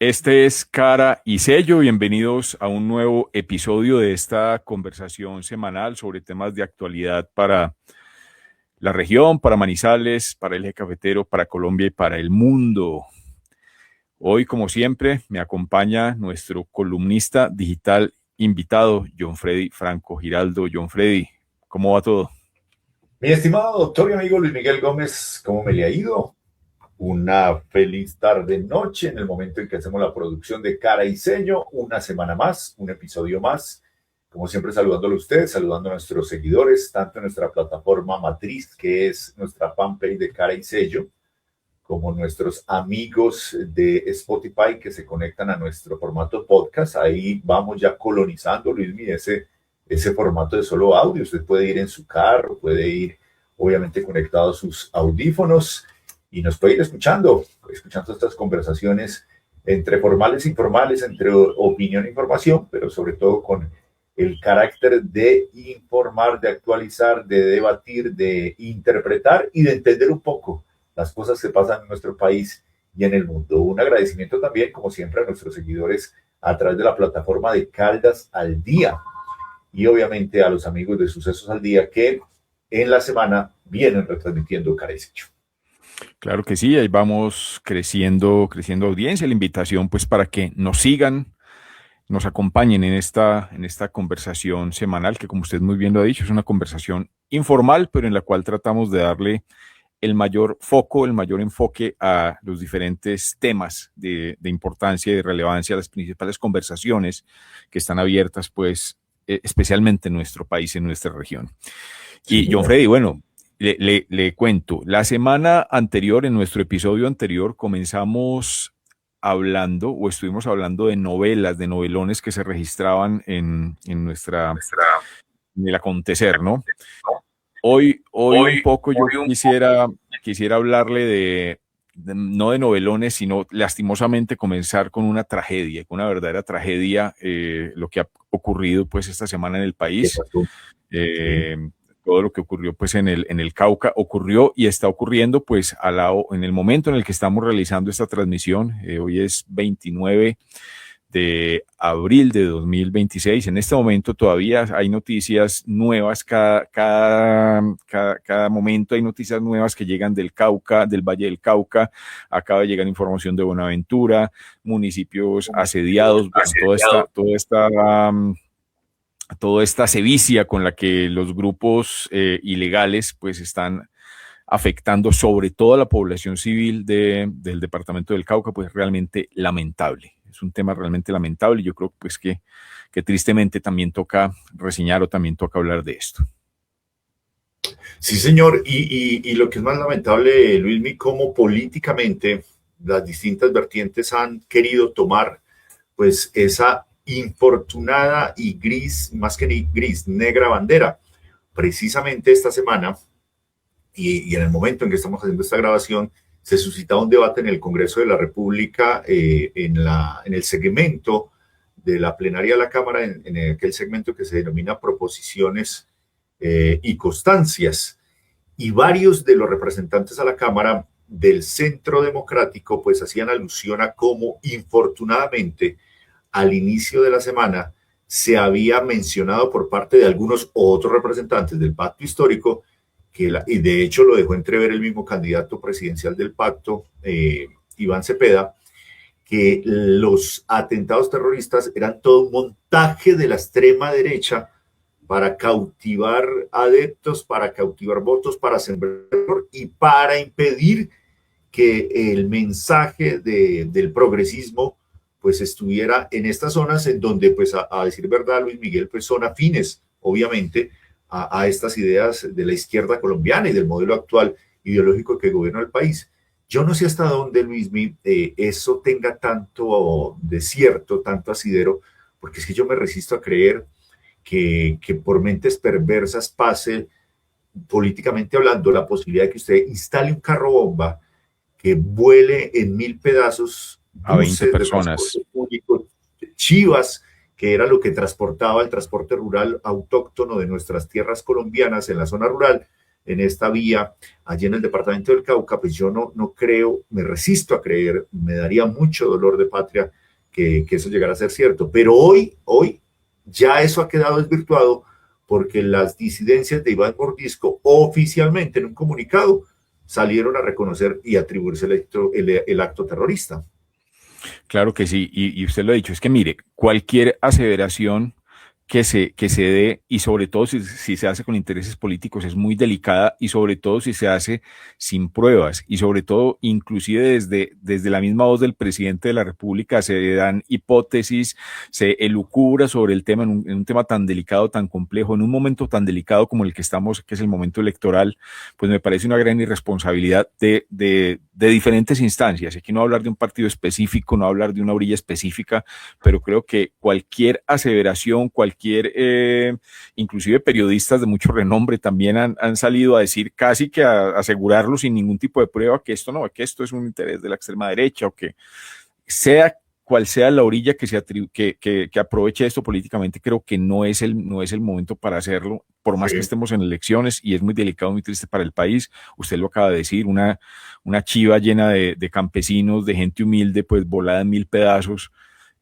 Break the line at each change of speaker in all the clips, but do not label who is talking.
Este es Cara y Sello. Bienvenidos a un nuevo episodio de esta conversación semanal sobre temas de actualidad para la región, para Manizales, para el eje cafetero, para Colombia y para el mundo. Hoy, como siempre, me acompaña nuestro columnista digital invitado, John Freddy Franco Giraldo. John Freddy, ¿cómo va todo?
Mi estimado doctor y amigo Luis Miguel Gómez, ¿cómo me le ha ido? Una feliz tarde, noche en el momento en que hacemos la producción de Cara y Sello. Una semana más, un episodio más. Como siempre, saludándolo a ustedes, saludando a nuestros seguidores, tanto en nuestra plataforma matriz, que es nuestra fanpage de Cara y Sello, como nuestros amigos de Spotify que se conectan a nuestro formato podcast. Ahí vamos ya colonizando, Luis Miguel, ese formato de solo audio. Usted puede ir en su carro, puede ir obviamente conectado a sus audífonos y nos puede ir escuchando estas conversaciones entre formales e informales, entre opinión e información, pero sobre todo con el carácter de informar, de actualizar, de debatir, de interpretar y de entender un poco las cosas que pasan en nuestro país y en el mundo. Un agradecimiento también, como siempre, a nuestros seguidores a través de la plataforma de Caldas al Día y obviamente a los amigos de Sucesos al Día que en la semana vienen retransmitiendo Cara y Sello.
Claro que sí, ahí vamos creciendo audiencia. La invitación, pues, para que nos sigan, nos acompañen en esta conversación semanal, que como usted muy bien lo ha dicho, es una conversación informal, pero en la cual tratamos de darle el mayor foco, el mayor enfoque a los diferentes temas de importancia y de relevancia, las principales conversaciones que están abiertas, pues, especialmente en nuestro país, en nuestra región.
Sí,
Y John
señor.
Freddy, bueno, le cuento, la semana anterior, en nuestro episodio anterior, comenzamos hablando o estuvimos hablando de novelas, de novelones que se registraban en el acontecer, ¿no? Hoy un poco yo quisiera hablarle no de novelones, sino lastimosamente comenzar con una tragedia, con una verdadera tragedia, lo que ha ocurrido pues esta semana en el
¿Qué
país.
pasó? Sí.
Eh, Todo lo que ocurrió pues en el Cauca ocurrió y está ocurriendo pues en el momento en el que estamos realizando esta transmisión. Hoy es 29 de abril de 2026. En este momento todavía hay noticias nuevas, cada momento hay noticias nuevas que llegan del Cauca, del Valle del Cauca. Acaba de llegar información de Buenaventura, municipios asediados, bueno, toda esta sevicia con la que los grupos ilegales pues están afectando sobre todo a la población civil del departamento del Cauca, pues realmente lamentable. Es un tema realmente lamentable y yo creo pues que tristemente también toca reseñar o también toca hablar de esto.
Sí, señor. Y lo que es más lamentable, Luismi, cómo políticamente las distintas vertientes han querido tomar pues esa infortunada y gris, más que ni gris, negra bandera. Precisamente esta semana y en el momento en que estamos haciendo esta grabación, se suscitaba un debate en el Congreso de la República, en el segmento de la plenaria de la Cámara, en aquel segmento que se denomina proposiciones y constancias. Y varios de los representantes a la Cámara del Centro Democrático pues hacían alusión a cómo infortunadamente al inicio de la semana se había mencionado por parte de algunos otros representantes del pacto histórico y de hecho lo dejó entrever el mismo candidato presidencial del pacto, Iván Cepeda, que los atentados terroristas eran todo un montaje de la extrema derecha para cautivar adeptos, para cautivar votos, para sembrar y para impedir que el mensaje del progresismo pues estuviera en estas zonas en donde pues a decir verdad Luis Miguel pues son afines obviamente a estas ideas de la izquierda colombiana y del modelo actual ideológico que gobierna el país. Yo no sé hasta dónde, Luismi, eso tenga tanto desierto, tanto asidero, porque es que yo me resisto a creer que por mentes perversas pase, políticamente hablando, la posibilidad de que usted instale un carro bomba que vuele en 1000 pedazos
A 20
buses de
personas.
transporte público, chivas, que era lo que transportaba el transporte rural autóctono de nuestras tierras colombianas en la zona rural, en esta vía allí en el departamento del Cauca, pues yo no creo, me resisto a creer, me daría mucho dolor de patria que eso llegara a ser cierto. Pero hoy ya eso ha quedado desvirtuado porque las disidencias de Iván Mordisco oficialmente en un comunicado salieron a reconocer y atribuirse el acto terrorista.
Claro que sí, y usted lo ha dicho, es que mire, cualquier aseveración que se dé, y sobre todo si se hace con intereses políticos, es muy delicada, y sobre todo si se hace sin pruebas, y sobre todo inclusive desde la misma voz del presidente de la República se dan hipótesis, se elucubra sobre el tema en un tema tan delicado, tan complejo, en un momento tan delicado como el que estamos, que es el momento electoral. Pues me parece una gran irresponsabilidad de diferentes instancias. Aquí no hablar de un partido específico, no hablar de una orilla específica, pero creo que cualquier aseveración, inclusive periodistas de mucho renombre también han salido a decir, casi que a asegurarlo sin ningún tipo de prueba, que esto no, que esto es un interés de la extrema derecha, o que sea cual sea la orilla que aproveche esto políticamente. Creo que no es el momento para hacerlo, por más que
Sí.
estemos en elecciones, y es muy delicado, muy triste para el país. Usted lo acaba de decir, una chiva llena de campesinos, de gente humilde, pues volada en mil pedazos.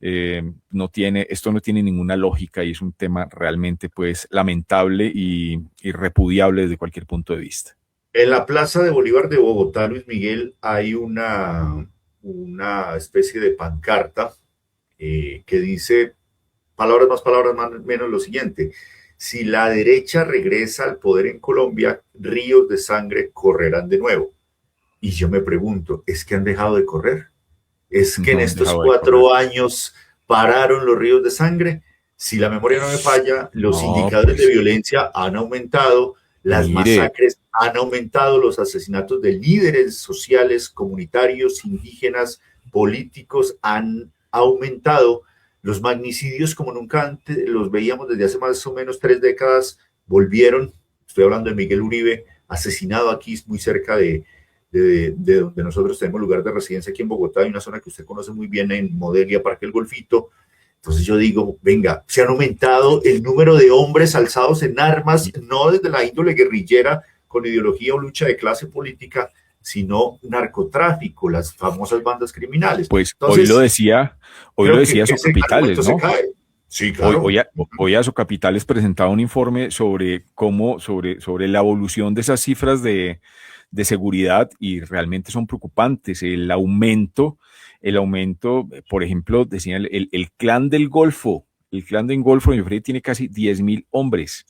Esto no tiene ninguna lógica, y es un tema realmente pues lamentable y repudiable desde cualquier punto de vista.
En la Plaza de Bolívar de Bogotá, Luis Miguel, hay una especie de pancarta que dice, palabras más, menos lo siguiente: si la derecha regresa al poder en Colombia, ríos de sangre correrán de nuevo. Y yo me pregunto, ¿es que han dejado de correr? ¿Es que en
No han
estos
dejado de correr.
4 años pararon los ríos de sangre? Si la memoria no me falla, los
No,
indicadores de
pues
violencia han aumentado, las
mire,
masacres han aumentado, los asesinatos de líderes sociales, comunitarios, indígenas, políticos han aumentado, los magnicidios como nunca antes los veíamos desde hace más o menos 3 décadas, volvieron. Estoy hablando de Miguel Uribe, asesinado aquí muy cerca de donde nosotros tenemos lugar de residencia aquí en Bogotá. Hay una zona que usted conoce muy bien en Modelia, Parque El Golfito. Entonces yo digo, venga, se han aumentado el número de hombres alzados en armas, no desde la índole guerrillera con ideología o lucha de clase política, sino narcotráfico, las famosas bandas criminales.
pues
Entonces,
hoy lo
creo que
decía
ese
Socapitales,
argumento se
¿no?
cae. Sí,
Hoy,
claro.
hoy, a- hoy Capitales presentaba un informe sobre la evolución de esas cifras de seguridad, y realmente son preocupantes. El aumento, por ejemplo, decían el clan del Golfo. El clan del Golfo de Freddy tiene casi 10.000 hombres,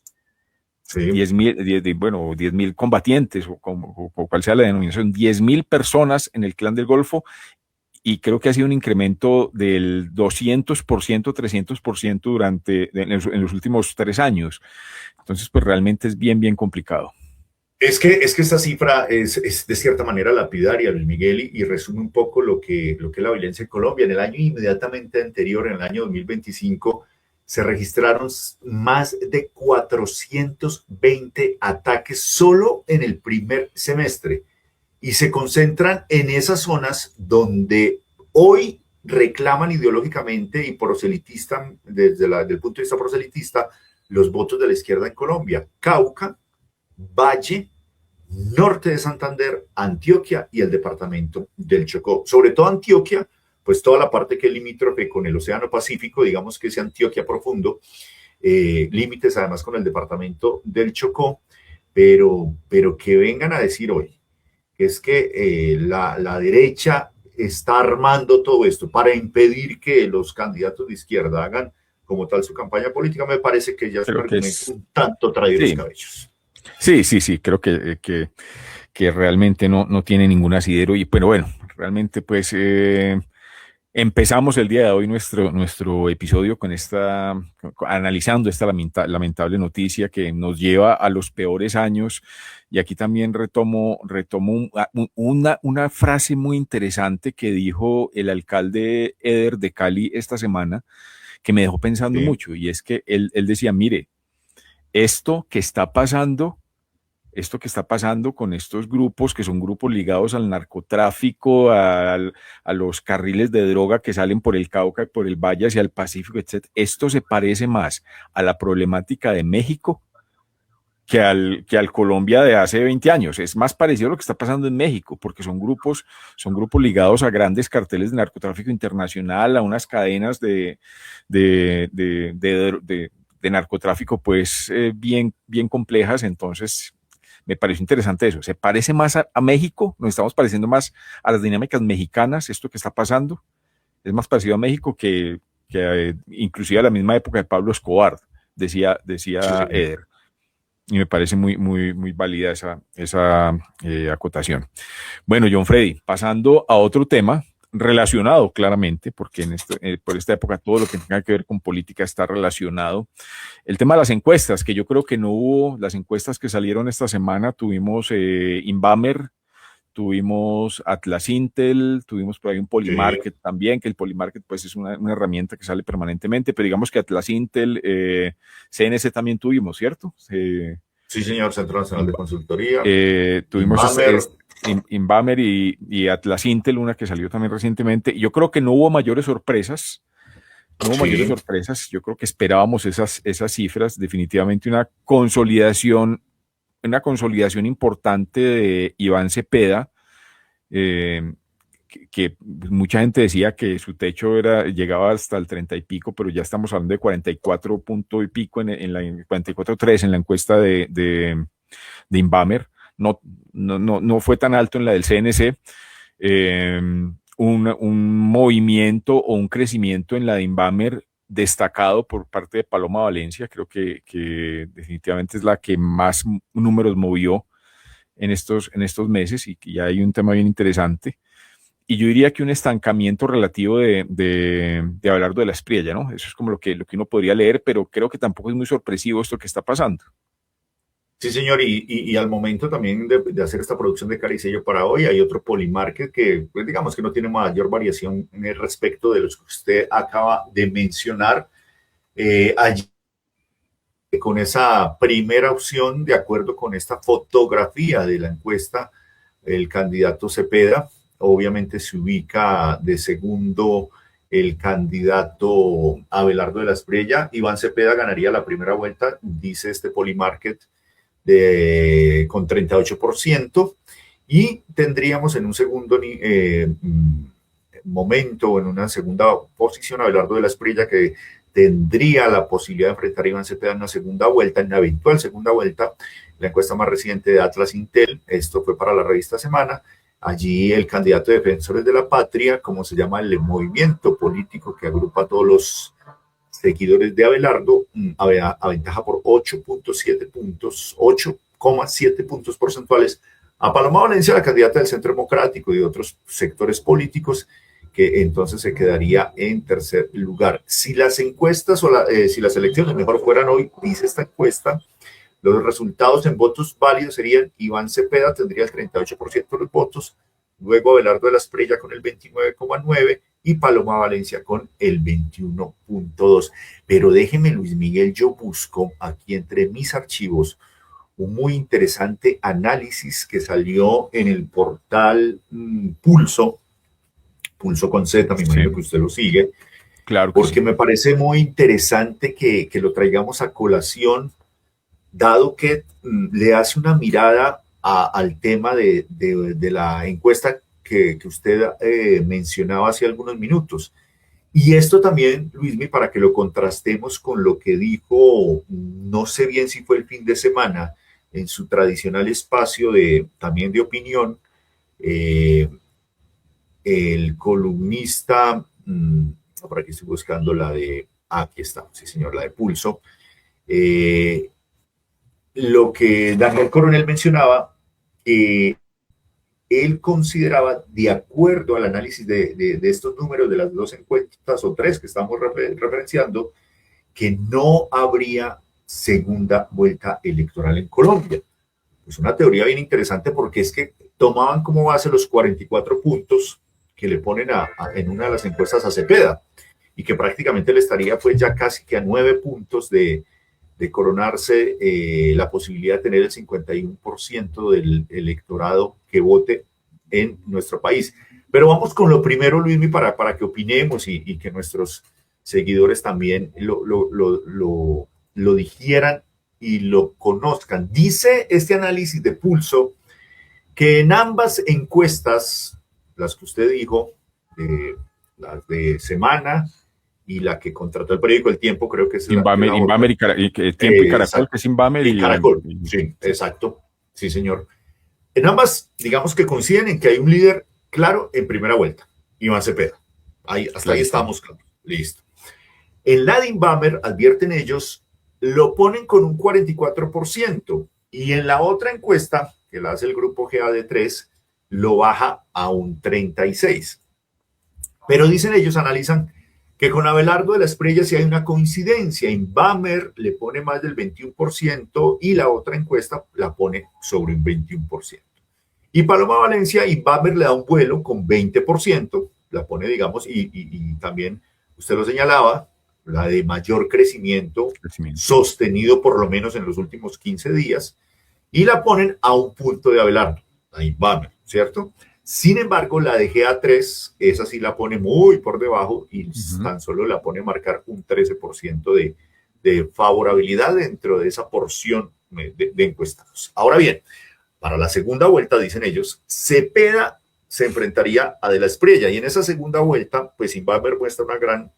Sí.
10.000, bueno, 10.000 combatientes, o cual sea la denominación, 10.000 personas en el clan del Golfo, y creo que ha sido un incremento del 200%, 300% en los últimos 3 años. Entonces, pues realmente es bien, bien complicado.
Es que esta cifra es de cierta manera lapidaria, Luis Miguel, y resume un poco lo que es la violencia en Colombia. En el año inmediatamente anterior, en el año 2025, se registraron más de 420 ataques solo en el primer semestre, y se concentran en esas zonas donde hoy reclaman ideológicamente y proselitista, desde el punto de vista proselitista, los votos de la izquierda en Colombia: Cauca, Valle, norte de Santander, Antioquia y el departamento del Chocó. Sobre todo Antioquia, pues toda la parte que es limítrofe con el Océano Pacífico, digamos que es Antioquia profundo, límites además con el departamento del Chocó, pero que vengan a decir hoy que es que la derecha está armando todo esto para impedir que los candidatos de izquierda hagan como tal su campaña política, me parece que ya es un
Creo que
argumento
es,
un tanto traído de los
sí,
cabellos.
sí, sí, sí, creo que realmente no tiene ningún asidero, pero bueno, realmente pues empezamos el día de hoy nuestro episodio analizando esta lamentable noticia que nos lleva a los peores años. Y aquí también retomo una frase muy interesante que dijo el alcalde Eder de Cali esta semana, que me dejó pensando
Sí.
mucho, y es que él decía, mire, esto que está pasando esto que está pasando con estos grupos, que son grupos ligados al narcotráfico, a los carriles de droga que salen por el Cauca, por el Valle hacia el Pacífico, etc. Esto se parece más a la problemática de México que al Colombia de hace 20 años. Es más parecido a lo que está pasando en México, porque son grupos ligados a grandes carteles de narcotráfico internacional, a unas cadenas de narcotráfico pues bien complejas. Entonces me pareció interesante eso. Se parece más a México, nos estamos pareciendo más a las dinámicas mexicanas, esto que está pasando. Es más parecido a México que inclusive a la misma época de Pablo Escobar, decía
Sí, señor.
Eder. Y me parece muy válida esa acotación. Bueno, John Freddy, pasando a otro tema relacionado claramente, porque por esta época todo lo que tenga que ver con política está relacionado. El tema de las encuestas, que yo creo que no hubo, las encuestas que salieron esta semana, tuvimos Inbamer, tuvimos Atlas Intel, tuvimos por ahí un
Sí,
Polymarket también, que el Polymarket pues es una herramienta que sale permanentemente, pero digamos que Atlas Intel, CNC también tuvimos, ¿cierto?
sí, señor, Centro Nacional de Consultoría,
Tuvimos
Inbamer,
Inbamer y Atlas Intel, una que salió también recientemente. Yo creo que no hubo mayores sorpresas, no hubo mayores
sí,
sorpresas. Yo creo que esperábamos esas cifras, definitivamente una consolidación importante de Iván Cepeda, eh, que mucha gente decía que su techo llegaba hasta el 30 y pico, pero ya estamos hablando de 44 punto y pico en la 44.3 en la encuesta de Inbamer. No, no fue tan alto en la del CNC. Eh, un movimiento o un crecimiento en la de Inbamer destacado por parte de Paloma Valencia, creo que definitivamente es la que más números movió en estos meses y que ya hay un tema bien interesante. Y yo diría que un estancamiento relativo de Abelardo de la Espriella, ¿no? Eso es como lo que uno podría leer, pero creo que tampoco es muy sorpresivo esto que está pasando.
sí, señor. Y al momento también de hacer esta producción de Caricello para hoy, hay otro Polymarket que, pues, digamos que no tiene mayor variación en el respecto de los que usted acaba de mencionar. Allí, con esa primera opción, de acuerdo con esta fotografía de la encuesta, el candidato Cepeda, obviamente se ubica de segundo el candidato Abelardo de la Espriella. Iván Cepeda ganaría la primera vuelta, dice este Polymarket, con 38%, y tendríamos en un segundo momento, en una segunda posición, a Abelardo de la Espriella, que tendría la posibilidad de enfrentar a Iván Cepeda en una segunda vuelta, en una eventual segunda vuelta. La encuesta más reciente de Atlas Intel, esto fue para la revista Semana. Allí el candidato de Defensores de la Patria, como se llama el movimiento político que agrupa a todos los seguidores de Abelardo, aventaja por 8.7 puntos, 8,7 puntos porcentuales a Paloma Valencia, la candidata del Centro Democrático y de otros sectores políticos, que entonces se quedaría en tercer lugar. Si las encuestas si las elecciones mejor fueran hoy, dice esta encuesta, los resultados en votos válidos serían: Iván Cepeda tendría el 38% de los votos, luego Abelardo de la Espriella con el 29,9% y Paloma Valencia con el 21,2%. Pero déjeme, Luis Miguel, yo busco aquí entre mis archivos un muy interesante análisis que salió en el portal Pulso, Pulso con Z, me
Sí,
imagino que usted lo sigue,
claro que
porque
sí.
me parece muy interesante que lo traigamos a colación, dado que le hace una mirada al tema de la encuesta que usted mencionaba hace algunos minutos. Y esto también, Luismi, para que lo contrastemos con lo que dijo, no sé bien si fue el fin de semana, en su tradicional espacio también de opinión, eh, el columnista, por aquí estoy buscando la de, aquí está, sí señor, la de Pulso, eh, lo que Daniel Coronel mencionaba, que él consideraba, de acuerdo al análisis de estos números de las dos encuestas o tres que estamos referenciando, que no habría segunda vuelta electoral en Colombia. Es una teoría bien interesante, porque es que tomaban como base los 44 puntos que le ponen en una de las encuestas a Cepeda, y que prácticamente le estaría pues ya casi que a 9 puntos de coronarse la posibilidad de tener el 51% del electorado que vote en nuestro país. Pero vamos con lo primero, Luismi, para que opinemos y que nuestros seguidores también lo digieran y lo conozcan. Dice este análisis de pulso que en ambas encuestas, las que usted dijo, las de Semana y la que contrató el periódico El Tiempo, creo que es
Inbamer,
la
Inbamer
otra.
y, Tiempo y Caracol,
Exacto.
que es Inbamer
Y Caracol,
y
sí,
sí.
exacto. Sí, señor. En ambas, digamos que coinciden en que hay un líder claro en primera vuelta, Iván Cepeda. Hasta ahí
Clarísimo.
estamos claros. Listo. En la de Inbamer, advierten ellos, lo ponen con un 44% y en la otra encuesta, que la hace el grupo GAD3, lo baja a un 36%. Pero dicen ellos, analizan que con Abelardo de la Espriella sí hay una coincidencia. Inbamer le pone más del 21% y la otra encuesta la pone sobre un 21%. Y Paloma Valencia, Inbamer le da un vuelo con 20%, la pone, digamos, y también usted lo señalaba, la de mayor crecimiento
Crecimiento.
sostenido por lo menos en los últimos 15 días, y la ponen a un punto de Abelardo, a Inbamer, ¿cierto? Sin embargo, la de GA3, esa sí la pone muy por debajo y tan solo la pone a marcar un 13% de favorabilidad dentro de esa porción de encuestados. Ahora bien, para la segunda vuelta, dicen ellos, Cepeda se enfrentaría a De la Espriella y en esa segunda vuelta, pues Inbamer muestra una gran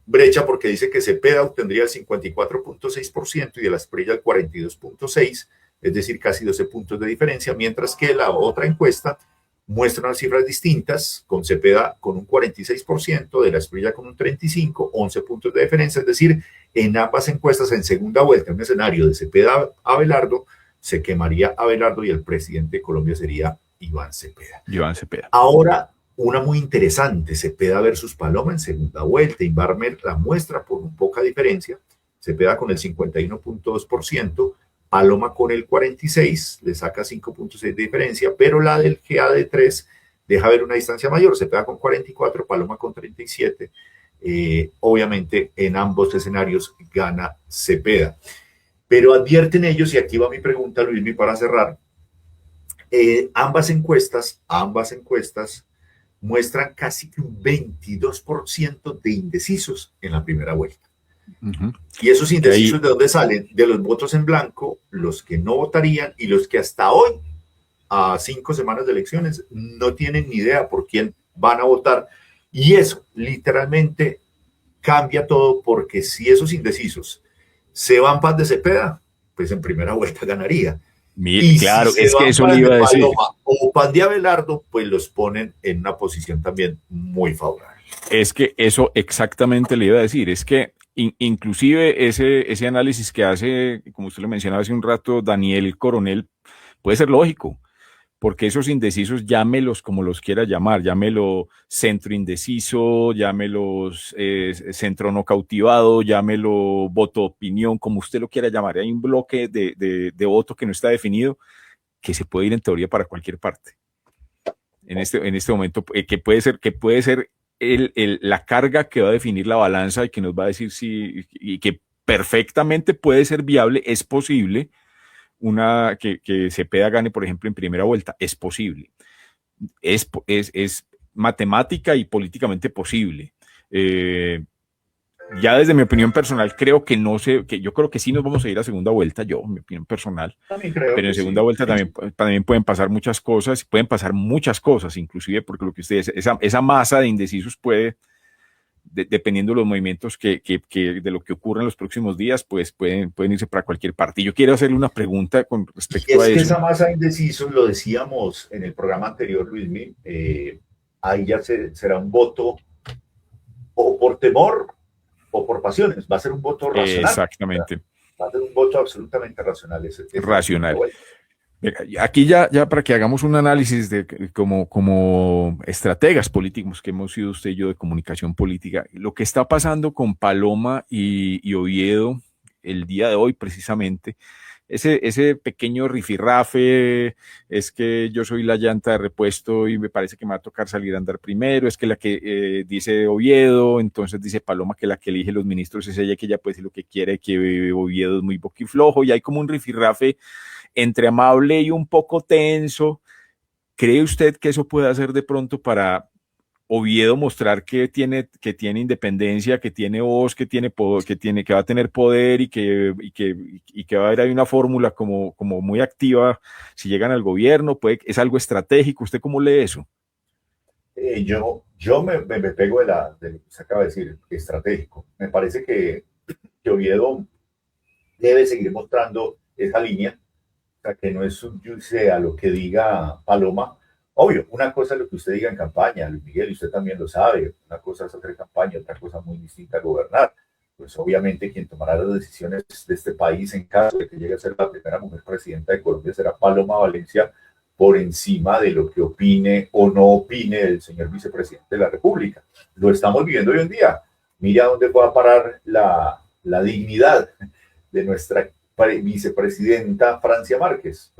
brecha porque dice que Cepeda obtendría el 54.6% y De la Espriella el 42.6%, es decir, casi 12 puntos de diferencia, mientras que la otra encuesta muestra unas cifras distintas, con Cepeda con un 46%, De la Espriella con un 35%, 11 puntos de diferencia, es decir, en ambas encuestas en segunda vuelta, en un escenario de Cepeda a Abelardo, se quemaría Abelardo y el presidente de Colombia sería Iván Cepeda.
Iván Cepeda.
Ahora, una muy interesante, Cepeda versus Paloma en segunda vuelta. Inbamer la muestra por un poca diferencia. Cepeda con el 51.2%, Paloma con el 46%, le saca 5.6 de diferencia, pero la del GAD3 deja ver una distancia mayor. Cepeda con 44%, Paloma con 37%. Obviamente, en ambos escenarios gana Cepeda. Pero advierten ellos, y aquí va mi pregunta, Luismi, para cerrar, ambas encuestas muestran casi que un 22% de indecisos en la primera vuelta. Y esos indecisos, ¿de dónde salen? De los votos en blanco, los que no votarían y los que hasta hoy, a 5 semanas de elecciones, no tienen ni idea por quién van a votar. Y eso literalmente cambia todo, porque si esos indecisos se van para de Cepeda, pues en primera vuelta ganaría. Y si
Claro,
se
es que
van
eso
para
le
el de
iba a decir.
Paloma o para el de Abelardo, pues los ponen en una posición también muy favorable.
Es que eso exactamente le iba a decir. Es que inclusive ese análisis que hace, como usted lo mencionaba hace un rato, Daniel Coronel, puede ser lógico, porque esos indecisos, llámelos como los quiera llamar, llámelo centro indeciso, llámelos centro no cautivado, llámelo voto opinión, como usted lo quiera llamar. Hay un bloque de voto que no está definido, que se puede ir en teoría para cualquier parte. En este momento, que puede ser la carga que va a definir la balanza y que nos va a decir si, y que perfectamente puede ser viable, es posible que Cepeda gane, por ejemplo, en primera vuelta, es posible. Es matemática y políticamente posible. Ya desde mi opinión personal, creo que yo creo que sí nos vamos a ir a segunda vuelta, mi opinión personal,
También creo
pero en
que
segunda
sí.
vuelta también pueden pasar muchas cosas, inclusive porque lo que usted dice, esa masa de indecisos puede, dependiendo de los movimientos de lo que ocurra en los próximos días, pues pueden irse para cualquier parte. Y yo quiero hacerle una pregunta con
Y
respecto a
es que
eso.
esa masa de indecisos, lo decíamos en el programa anterior, Luismi, ahí ya será un voto o por temor o por pasiones. Va a ser un voto racional.
Exactamente.
Va a ser un voto absolutamente racional esa segunda
Racional.
vuelta.
Aquí ya para que hagamos un análisis como estrategas políticos que hemos sido usted y yo de comunicación política, lo que está pasando con Paloma y Oviedo el día de hoy precisamente, ese pequeño rifirrafe, es que yo soy la llanta de repuesto y me parece que me va a tocar salir a andar primero, es que la que dice Oviedo, entonces dice Paloma que la que elige los ministros es ella, que ella puede decir lo que quiere, que Oviedo es muy boquiflojo, y hay como un rifirrafe entre amable y un poco tenso. ¿Cree usted que eso puede hacer de pronto para Oviedo mostrar que tiene independencia, que tiene voz, que tiene poder, que va a tener poder y que va a haber ahí una fórmula como muy activa si llegan al gobierno, es algo estratégico. ¿Usted cómo lee eso?
Me pego de lo que se acaba de decir, estratégico. Me parece que Oviedo debe seguir mostrando esa línea, o sea, que no es un juice a lo que diga Paloma. Obvio, una cosa es lo que usted diga en campaña, Luis Miguel, y usted también lo sabe, una cosa es hacer campaña, otra cosa muy distinta a gobernar. Pues obviamente quien tomará las decisiones de este país en caso de que llegue a ser la primera mujer presidenta de Colombia será Paloma Valencia, por encima de lo que opine o no opine el señor vicepresidente de la República. Lo estamos viviendo hoy en día. Mira dónde va a parar la dignidad de nuestra vicepresidenta Francia Márquez.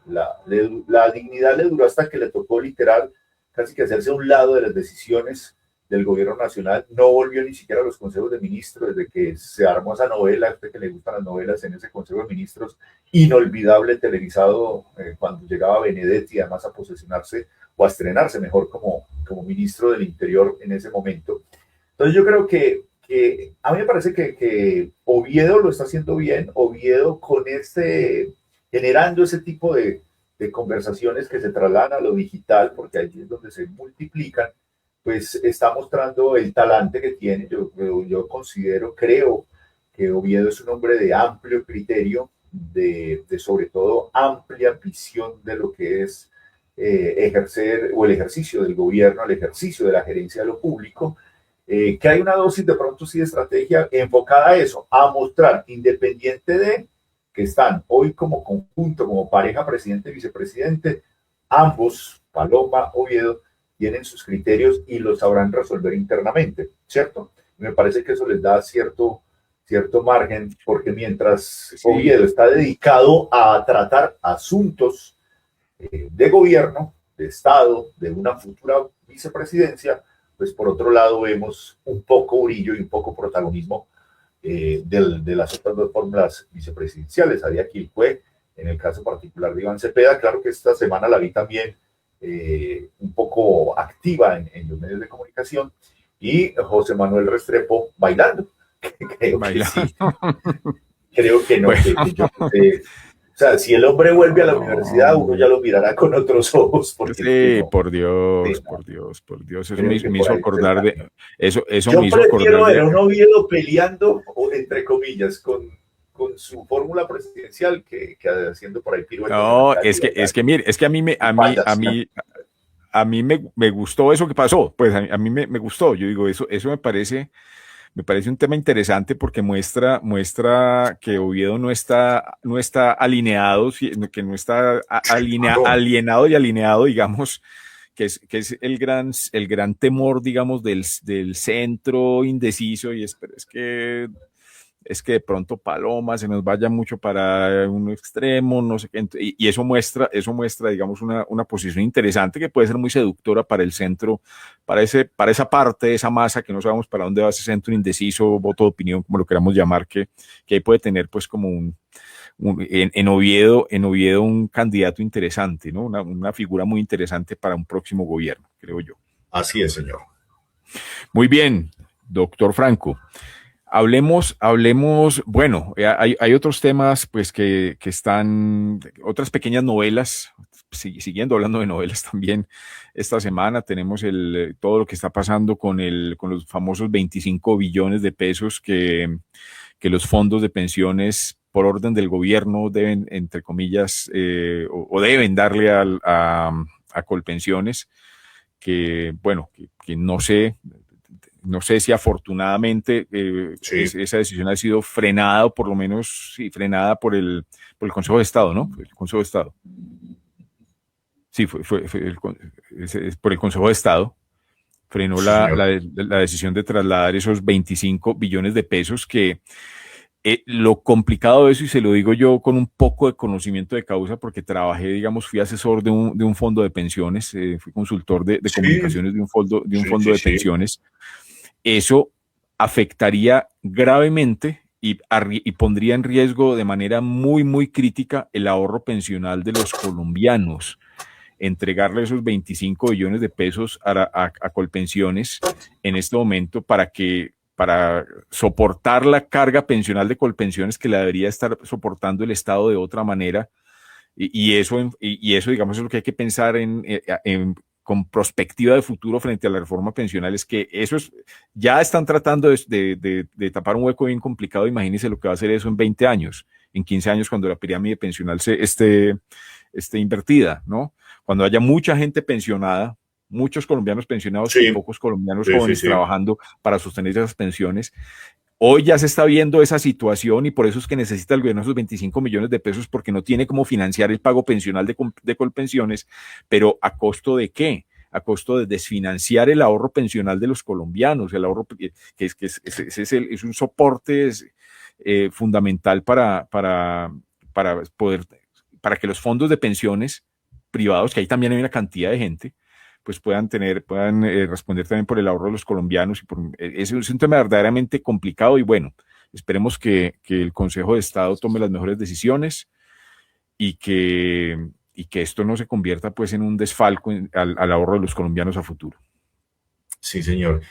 La dignidad le duró hasta que le tocó literal casi que hacerse a un lado de las decisiones del gobierno nacional. No volvió ni siquiera a los consejos de ministros desde que se armó esa novela, a usted que le gustan las novelas, en ese consejo de ministros inolvidable televisado, cuando llegaba Benedetti además a posesionarse o a estrenarse mejor como ministro del Interior en ese momento. Entonces yo creo que a mí me parece que Oviedo lo está haciendo bien. Oviedo con generando ese tipo de conversaciones que se trasladan a lo digital, porque allí es donde se multiplican, pues está mostrando el talante que tiene. Yo creo que Oviedo es un hombre de amplio criterio, de sobre todo amplia visión de lo que es ejercer o el ejercicio del gobierno, el ejercicio de la gerencia de lo público, que hay una dosis de pronto sí de estrategia enfocada a eso, a mostrar, independiente de que están hoy como conjunto, como pareja presidente y vicepresidente, ambos, Paloma, Oviedo, tienen sus criterios y los sabrán resolver internamente, ¿cierto? Me parece que eso les da cierto margen, porque mientras Oviedo está dedicado a tratar asuntos de gobierno, de Estado, de una futura vicepresidencia, pues por otro lado vemos un poco brillo y un poco protagonismo de las otras dos fórmulas vicepresidenciales. Había Quilpué, en el caso particular de Iván Cepeda. Claro que esta semana la vi también un poco activa en los medios de comunicación, y José Manuel Restrepo bailando. Creo que sí. Creo que no. Bueno. O sea, si el hombre vuelve a la universidad, uno ya lo mirará con otros ojos. Porque
sí, no, por Dios, por Dios. Eso me hizo acordar de eso. Yo
me hizo prefiero ver a un Oviedo peleando, entre comillas, con su fórmula presidencial que haciendo por ahí piruetas.
No, es que mire, es que a mí me gustó eso que pasó. Pues a mí me gustó. Yo digo, eso me parece un tema interesante, porque muestra que Oviedo no está alineado, que no está alienado y alineado, digamos, que es el gran temor, digamos, del centro indeciso, y es que de pronto Paloma se nos vaya mucho para un extremo, no sé qué, y eso muestra, digamos, una posición interesante que puede ser muy seductora para el centro, para esa parte de esa masa que no sabemos para dónde va, ese centro indeciso, voto de opinión, como lo queramos llamar, que ahí puede tener pues como en Oviedo un candidato interesante, ¿no? Una figura muy interesante para un próximo gobierno, creo yo.
Así es, señor.
Muy bien, doctor Franco. Hablemos, bueno, hay otros temas pues que están, otras pequeñas novelas, siguiendo hablando de novelas también. Esta semana tenemos todo lo que está pasando con los famosos 25 billones de pesos que los fondos de pensiones por orden del gobierno deben, entre comillas, o deben darle a Colpensiones, que bueno, que no sé si afortunadamente esa decisión ha sido frenada, o por lo menos frenada por el Consejo de Estado, ¿no? El Consejo de Estado. Sí, fue por el Consejo de Estado. Frenó la decisión de trasladar esos 25 billones de pesos, que lo complicado de eso, y se lo digo yo con un poco de conocimiento de causa, porque trabajé, digamos, fui asesor de un fondo de pensiones, fui consultor de comunicaciones de un fondo de pensiones. Eso afectaría gravemente y pondría en riesgo de manera muy, muy crítica el ahorro pensional de los colombianos. entregarle esos 25 billones de pesos a Colpensiones en este momento para soportar la carga pensional de Colpensiones que la debería estar soportando el Estado de otra manera. Y eso, digamos, es lo que hay que pensar con perspectiva de futuro frente a la reforma pensional, es que ya están tratando de tapar un hueco bien complicado. Imagínense lo que va a hacer eso en 20 años, en 15 años, cuando la pirámide pensional esté invertida, ¿no? Cuando haya mucha gente pensionada, muchos colombianos pensionados
Sí,
y pocos colombianos
sí, sí,
jóvenes
sí.
trabajando para sostener esas pensiones. Hoy ya se está viendo esa situación y por eso es que necesita el gobierno esos 25 millones de pesos, porque no tiene cómo financiar el pago pensional de Colpensiones, pero ¿a costo de qué? A costo de desfinanciar el ahorro pensional de los colombianos, el ahorro que es un soporte fundamental para que los fondos de pensiones privados, que ahí también hay una cantidad de gente, pues puedan responder también por el ahorro de los colombianos. Es un tema verdaderamente complicado y bueno, esperemos que el Consejo de Estado tome las mejores decisiones y que esto no se convierta pues en un desfalco al ahorro de los colombianos a futuro.
Sí, señor.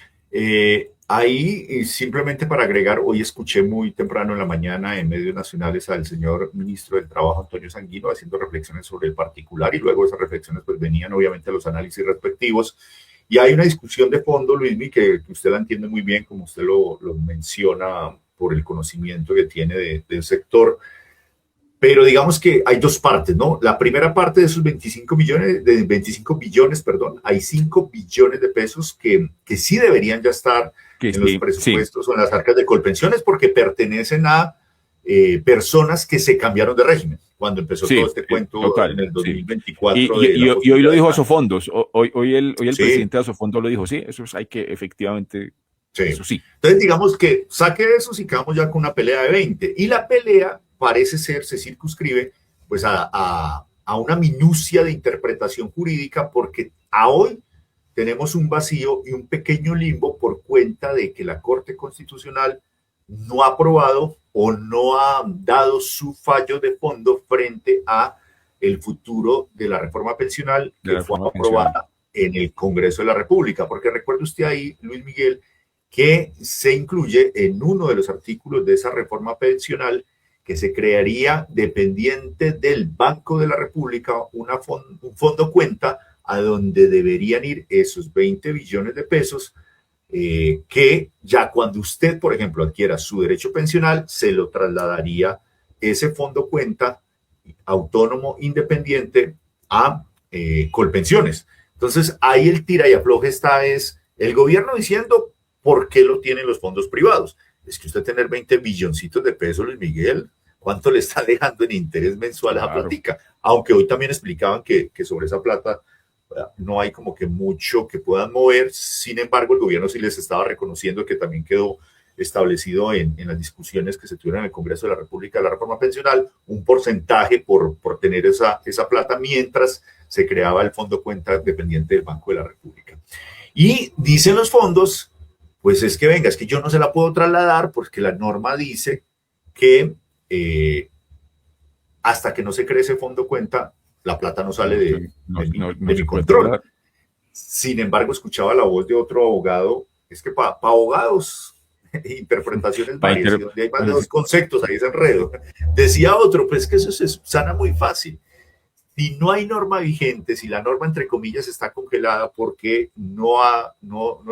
Ahí, simplemente para agregar, hoy escuché muy temprano en la mañana en medios nacionales al señor ministro del Trabajo, Antonio Sanguino, haciendo reflexiones sobre el particular, y luego esas reflexiones pues venían obviamente a los análisis respectivos. Y hay una discusión de fondo, Luismi, que usted la entiende muy bien, como usted lo menciona por el conocimiento que tiene del sector. Pero digamos que hay dos partes, ¿no? La primera parte de esos 25 billones, perdón, hay 5 billones de pesos que sí deberían ya estar en los presupuestos o en las arcas de Colpensiones, porque pertenecen a personas que se cambiaron de régimen cuando empezó todo este cuento
total,
en el 2024.
Y hoy lo dijo Asofondos, hoy el
sí,
presidente de Asofondos lo dijo, sí, eso hay que efectivamente,
sí.
eso sí.
Entonces digamos que saque eso y quedamos ya con una pelea de 20. Y la pelea parece ser, se circunscribe pues a una minucia de interpretación jurídica, porque a hoy tenemos un vacío y un pequeño limbo por cuenta de que la Corte Constitucional no ha aprobado o no ha dado su fallo de fondo frente a el futuro de la reforma pensional que fue aprobada en el Congreso de la República. Porque recuerde usted ahí, Luis Miguel, que se incluye en uno de los artículos de esa reforma pensional que se crearía, dependiente del Banco de la República, un fondo cuenta a donde deberían ir esos 20 billones de pesos, que ya cuando usted, por ejemplo, adquiera su derecho pensional, se lo trasladaría ese fondo cuenta autónomo independiente a Colpensiones. Entonces, ahí el tira y afloje está, es el gobierno diciendo por qué lo tienen los fondos privados. Es que usted tener 20 billoncitos de pesos, Luis Miguel, ¿cuánto le está dejando en interés mensual a esa plática? Aunque hoy también explicaban que sobre esa plata no hay como que mucho que puedan mover. Sin embargo, el gobierno sí les estaba reconociendo, que también quedó establecido en las discusiones que se tuvieron en el Congreso de la República de la reforma pensional, un porcentaje por tener esa plata, mientras se creaba el fondo cuenta dependiente del Banco de la República. Y dicen los fondos, pues es que venga, es que yo no se la puedo trasladar porque la norma dice que hasta que no se cree ese fondo cuenta, la plata no sale de mi control. Sin embargo, escuchaba la voz de otro abogado, es que para abogados, interpretaciones varias, donde hay más de dos conceptos, ahí es enredo. Decía otro, pues que eso se sana muy fácil. Si no hay norma vigente, si la norma entre comillas está congelada porque no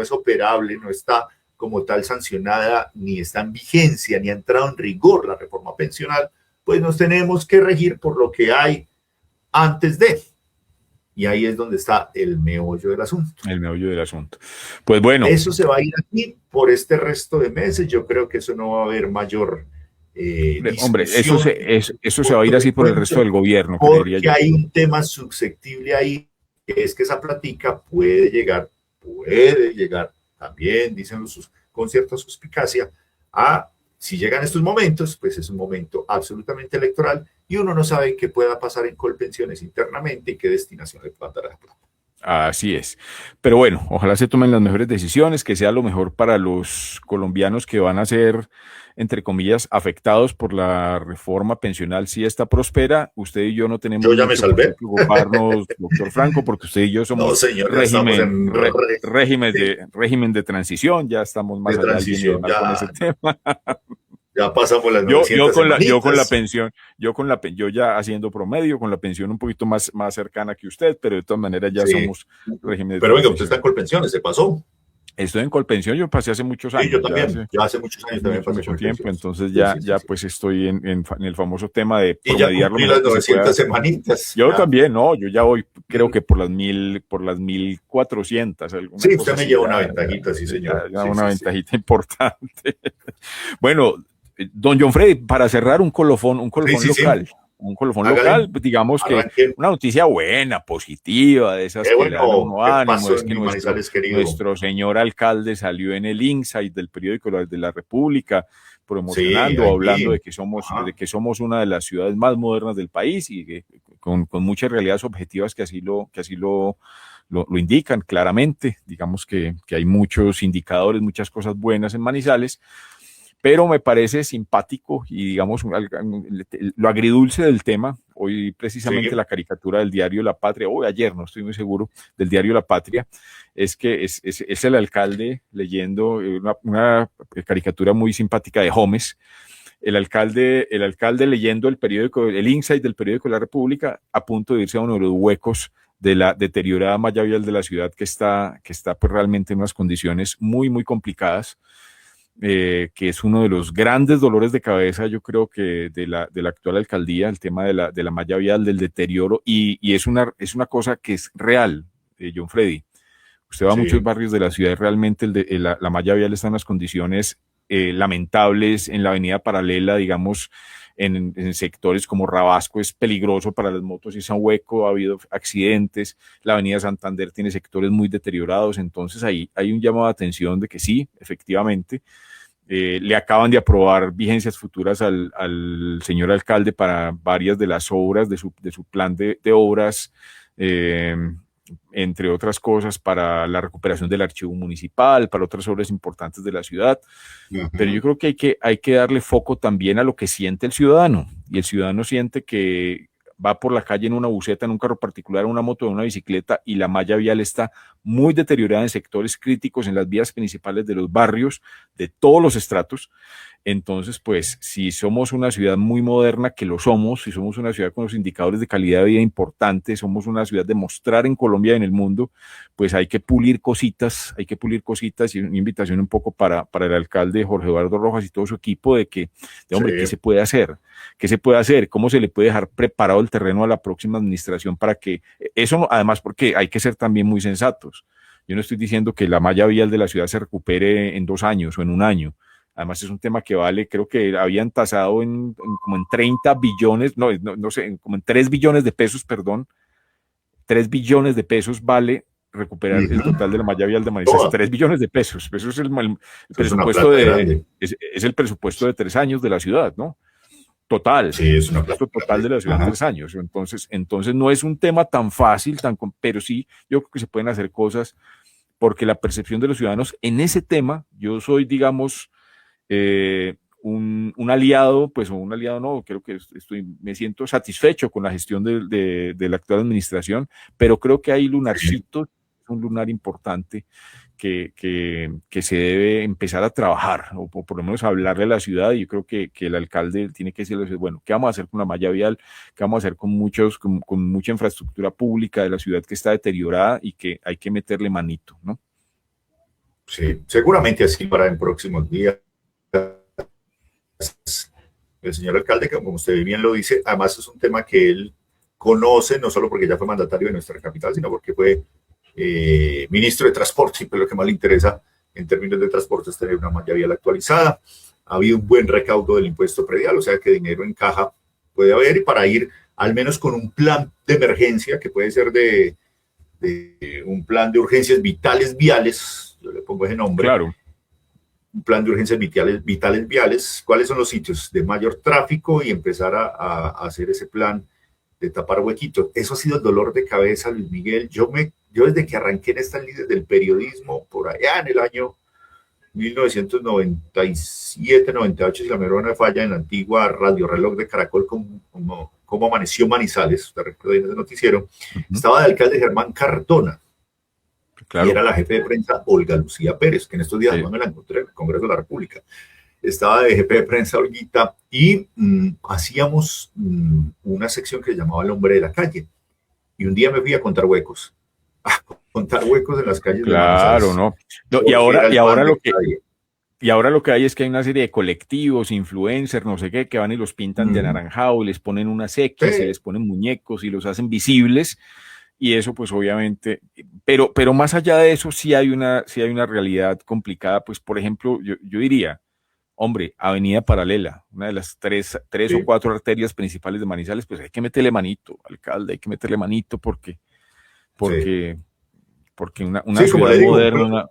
es operable, no está como tal sancionada, ni está en vigencia, ni ha entrado en rigor la reforma pensional, pues nos tenemos que regir por lo que hay antes de. Y ahí es donde está el meollo del asunto.
El meollo del asunto. Pues bueno.
Eso se va a ir aquí por este resto de meses. Yo creo que eso no va a haber mayor
hombre, eso se va a ir así por el resto del gobierno.
Porque hay un tema susceptible ahí, que es que esa plática puede llegar también, dicen con cierta suspicacia, si llegan estos momentos, pues es un momento absolutamente electoral y uno no sabe qué pueda pasar en Colpensiones internamente y qué destinación le puedan dar a la plata.
Así es. Pero bueno, ojalá se tomen las mejores decisiones, que sea lo mejor para los colombianos que van a ser entre comillas, afectados por la reforma pensional, si esta prospera. Usted y yo no
Yo
tenemos
ya me
mucho por qué
salvé.
preocuparnos, doctor Franco, porque usted y yo
No,
somos
señor, ya estamos en
régimen de transición, ya estamos
de
más allá del bien y del
transición.
mal con ese tema.
Ya pasamos las
Yo
900
con la
semanitas.
pensión, yo ya haciendo promedio, con la pensión un poquito más cercana que usted, pero de todas maneras ya
Sí.
somos régimen de
Pero venga, usted está
transición.
en Colpensiones, se pasó.
Estoy en Colpensión, yo pasé hace muchos
Sí, yo
años,
también. Ya hace muchos años
hace
también
mucho,
pasé
mucho tiempo,
Colpensiones.
entonces
Sí, sí, sí,
ya
sí.
pues estoy en el famoso tema de
Y ya
promediar lo
cumplí
mejor
las
que se
900
pueda.
semanitas.
Yo
Ya.
también, no, yo ya voy, creo que por las 1400, alguna
Sí,
cosa
usted me
así,
lleva una ventajita, sí, señor.
ya
Sí,
una
sí, sí.
ventajita importante. Bueno, don John Freddy, para cerrar
Sí, sí, sí.
un colofón
Hágale,
local, pues, digamos que
arranque.
una noticia buena, positiva, de esas
Qué
que le dan a
bueno,
uno
qué
ánimo,
pasó
es
en
que
mi Manizales querido.
nuestro señor alcalde salió en el Insight del periódico de la República,
Sí,
promocionando,
ahí
hablando
vi.
de
Ajá.
que somos una de las ciudades más modernas del país y que, con muchas realidades objetivas que así lo indican claramente. Digamos que hay muchos indicadores, muchas cosas buenas en Manizales, pero me parece simpático y digamos lo agridulce del tema. Hoy precisamente
Sí,
la caricatura del diario La Patria, o ayer, no estoy muy seguro, del diario La Patria, es que es el alcalde leyendo una caricatura muy simpática de Gómez, el alcalde leyendo el periódico, el Insight del periódico de la República, a punto de irse a uno de los huecos de la deteriorada malla vial de la ciudad que está pues realmente en unas condiciones muy complicadas, que es uno de los grandes dolores de cabeza, yo creo que de la actual alcaldía, el tema de la malla vial, del deterioro, y es una cosa que es real, John Freddy. Usted va a muchos
sí.
barrios de la ciudad y realmente la malla vial está en las condiciones lamentables. En la avenida paralela, digamos, en sectores como Rabasco es peligroso para las motos y es un hueco, ha habido accidentes. La avenida Santander tiene sectores muy deteriorados, entonces ahí hay un llamado de atención de que sí, efectivamente, le acaban de aprobar vigencias futuras al señor alcalde para varias de las obras de su plan de obras, eh, entre otras cosas, para la recuperación del archivo municipal, para otras obras importantes de la ciudad. Pero yo
Ujú.
creo que hay que darle foco también a lo que siente el ciudadano. Y el ciudadano siente que va por la calle en una buseta, en un carro particular, en una moto, en una bicicleta, y la malla vial está muy deteriorada en sectores críticos, en las vías principales de los barrios, de todos los estratos. Entonces, pues, si somos una ciudad muy moderna, que lo somos, si somos una ciudad con los indicadores de calidad de vida importantes, somos una ciudad de mostrar en Colombia y en el mundo, pues hay que pulir cositas, y una invitación un poco para el alcalde Jorge Eduardo Rojas y todo su equipo
Sí,
hombre, ¿qué se puede hacer? ¿Qué se puede hacer? ¿Cómo se le puede dejar preparado el terreno a la próxima administración para que eso, además, porque hay que ser también muy sensatos? Yo no estoy diciendo que la malla vial de la ciudad se recupere en 2 años o en un año. Además, es un tema que vale, creo que habían tasado como en 30 billones, no sé, como en 3 billones de pesos, perdón. 3 billones de pesos vale recuperar el
ujú.
total de la malla vial de Manizales.
Toda.
3 billones de pesos. Eso es el
Eso es una
presupuesto
plata grande.
es el presupuesto de 3 años de la ciudad, ¿no? Total,
Sí, es una plata
presupuesto total
grande.
de la ciudad en
Ajá.
3 años. Entonces no es un tema tan fácil, pero sí, yo creo que se pueden hacer cosas porque la percepción de los ciudadanos en ese tema, yo soy, digamos, un aliado, pues, o un aliado no, creo que me siento satisfecho con la gestión de la actual administración, pero creo que hay
Sí,
lunarcitos, un lunar importante que se debe empezar a trabajar, o por lo menos hablarle a la ciudad, y yo creo que el alcalde tiene que decirle, bueno, ¿qué vamos a hacer con la malla vial? ¿Qué vamos a hacer con mucha infraestructura pública de la ciudad que está deteriorada y que hay que meterle manito, ¿no?
sí. Seguramente así para en próximos días. El señor alcalde, que como usted bien lo dice, además es un tema que él conoce, no solo porque ya fue mandatario de nuestra capital, sino porque fue ministro de Transporte, pero lo que más le interesa en términos de transporte es tener una malla vial actualizada. Ha habido un buen recaudo del impuesto predial, o sea que dinero en caja puede haber, y para ir al menos con un plan de emergencia, que puede ser de un plan de urgencias vitales viales, yo le pongo ese nombre,
Claro.
un plan de urgencias vitales viales, cuáles son los sitios de mayor tráfico y empezar a hacer ese plan de tapar huequitos. Eso ha sido el dolor de cabeza, Luis Miguel. Yo desde que arranqué en esta línea del periodismo, por allá en el año 1997-98, si la memoria no me falla, en la antigua Radio Reloj de Caracol, como amaneció Manizales, usted recuerda ese noticiero, estaba de alcalde Germán Cardona, claro. Y era la jefe de prensa Olga Lucía Pérez, que en estos días no me la encontré en el Congreso de la República. Estaba de jefe de prensa Olguita y hacíamos una sección que se llamaba El Hombre de la Calle. Y un día me fui a contar huecos. Contar huecos en las calles.
Claro, ¿no? Y ahora lo que hay es que hay una serie de colectivos, influencers, no sé qué, que van y los pintan de anaranjado, y les ponen unas X, y les ponen muñecos y los hacen visibles. Y eso, pues, obviamente, pero más allá de eso, sí hay una realidad complicada. Pues, por ejemplo, yo diría, hombre, Avenida Paralela, una de las tres o cuatro arterias principales de Manizales, pues hay que meterle manito, alcalde, hay que meterle manito porque una ciudad moderna,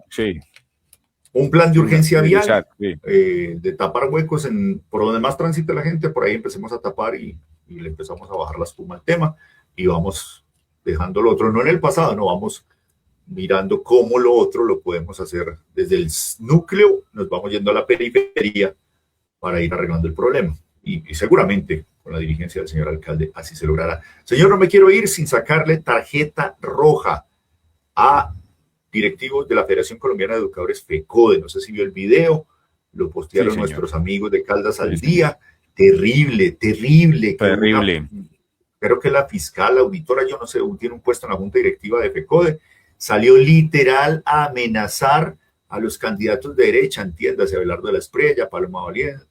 un plan de urgencia vial, de tapar huecos por donde más transite la gente, por ahí empecemos a tapar y le empezamos a bajar la espuma al tema y vamos dejando lo otro, no en el pasado, no, vamos mirando cómo lo otro lo podemos hacer desde el núcleo, nos vamos yendo a la periferia para ir arreglando el problema. Y seguramente con la dirigencia del señor alcalde así se logrará. Señor, no me quiero ir sin sacarle tarjeta roja a directivos de la Federación Colombiana de Educadores FECODE. No sé si vio el video, lo postearon nuestros amigos de Caldas al Día. Terrible. Creo que la fiscal, la auditora, yo no sé, tiene un puesto en la junta directiva de FECODE, salió literal a amenazar a los candidatos de derecha, entiéndase, Abelardo de la Espriella, Paloma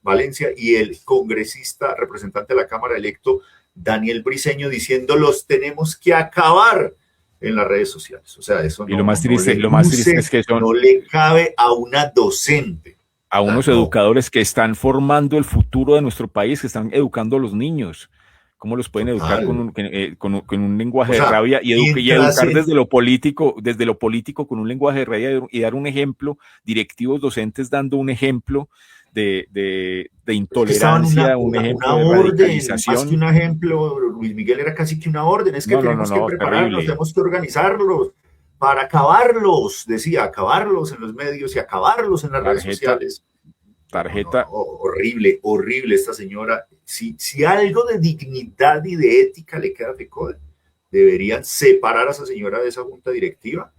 Valencia y el congresista, representante de la Cámara electo, Daniel Briceño, diciendo los tenemos que acabar en las redes sociales. O sea, eso
y lo más triste es que
no le cabe a una docente.
A unos educadores que están formando el futuro de nuestro país, que están educando a los niños. ¿Cómo los pueden educar con un lenguaje de rabia y educar desde lo político con un lenguaje de rabia y dar un ejemplo, directivos docentes dando un ejemplo de intolerancia, un ejemplo de radicalización?
Más que un ejemplo, Luis Miguel, era casi que una orden, es que tenemos que prepararnos, tenemos que organizarlos para acabarlos, decía, acabarlos en los medios y acabarlos en las redes sociales. Horrible esta señora. Si algo de dignidad y de ética le queda a FECODE, deberían separar a esa señora de esa junta directiva.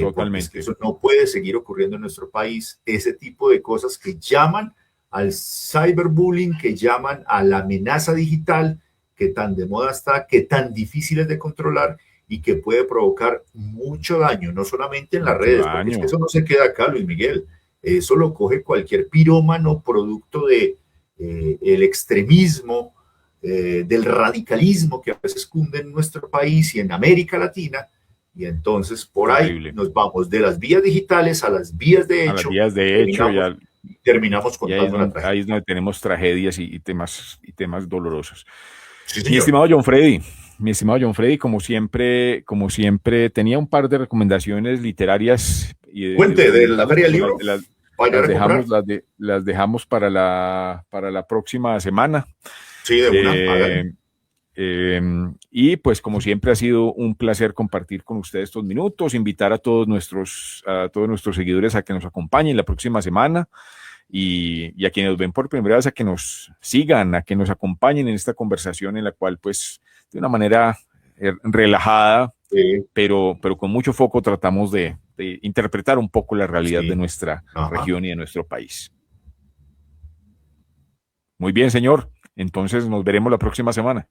Totalmente. Es que eso no puede seguir ocurriendo en nuestro país. Ese tipo de cosas que llaman al cyberbullying, que llaman a la amenaza digital, que tan de moda está, que tan difícil es de controlar y que puede provocar mucho daño, no solamente en las redes, porque es que eso no se queda acá, Luis Miguel. Eso lo coge cualquier pirómano producto de el extremismo, del radicalismo que a veces cunde en nuestro país y en América Latina, y entonces por ahí nos vamos de las vías digitales a las vías de hecho. Terminamos contando una tragedia.
Ahí es donde tenemos tragedias y temas dolosos. Sí, mi estimado John Freddy, como siempre, tenía un par de recomendaciones literarias.
Cuente de la Feria del Libro.
Las dejamos para la próxima semana.
Sí, de una.
Y pues como siempre ha sido un placer compartir con ustedes estos minutos, invitar a todos nuestros seguidores a que nos acompañen la próxima semana y a quienes nos ven por primera vez a que nos sigan, a que nos acompañen en esta conversación en la cual pues de una manera relajada, pero con mucho foco tratamos de interpretar un poco la realidad de nuestra región y de nuestro país. Muy bien, señor. Entonces nos veremos la próxima semana.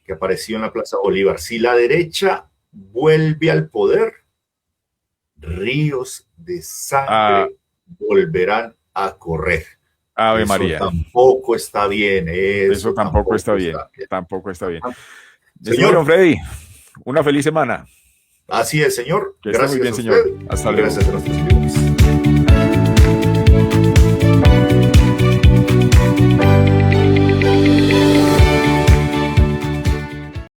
Que apareció en la Plaza Bolívar. Si la derecha vuelve al poder, ríos de sangre volverán a correr.
Ave María.
Tampoco está bien.
Eso tampoco está bien. Señor Freddy, una feliz semana.
Así es, señor.
Gracias muy bien, señor. Hasta luego.
Gracias a nuestros amigos.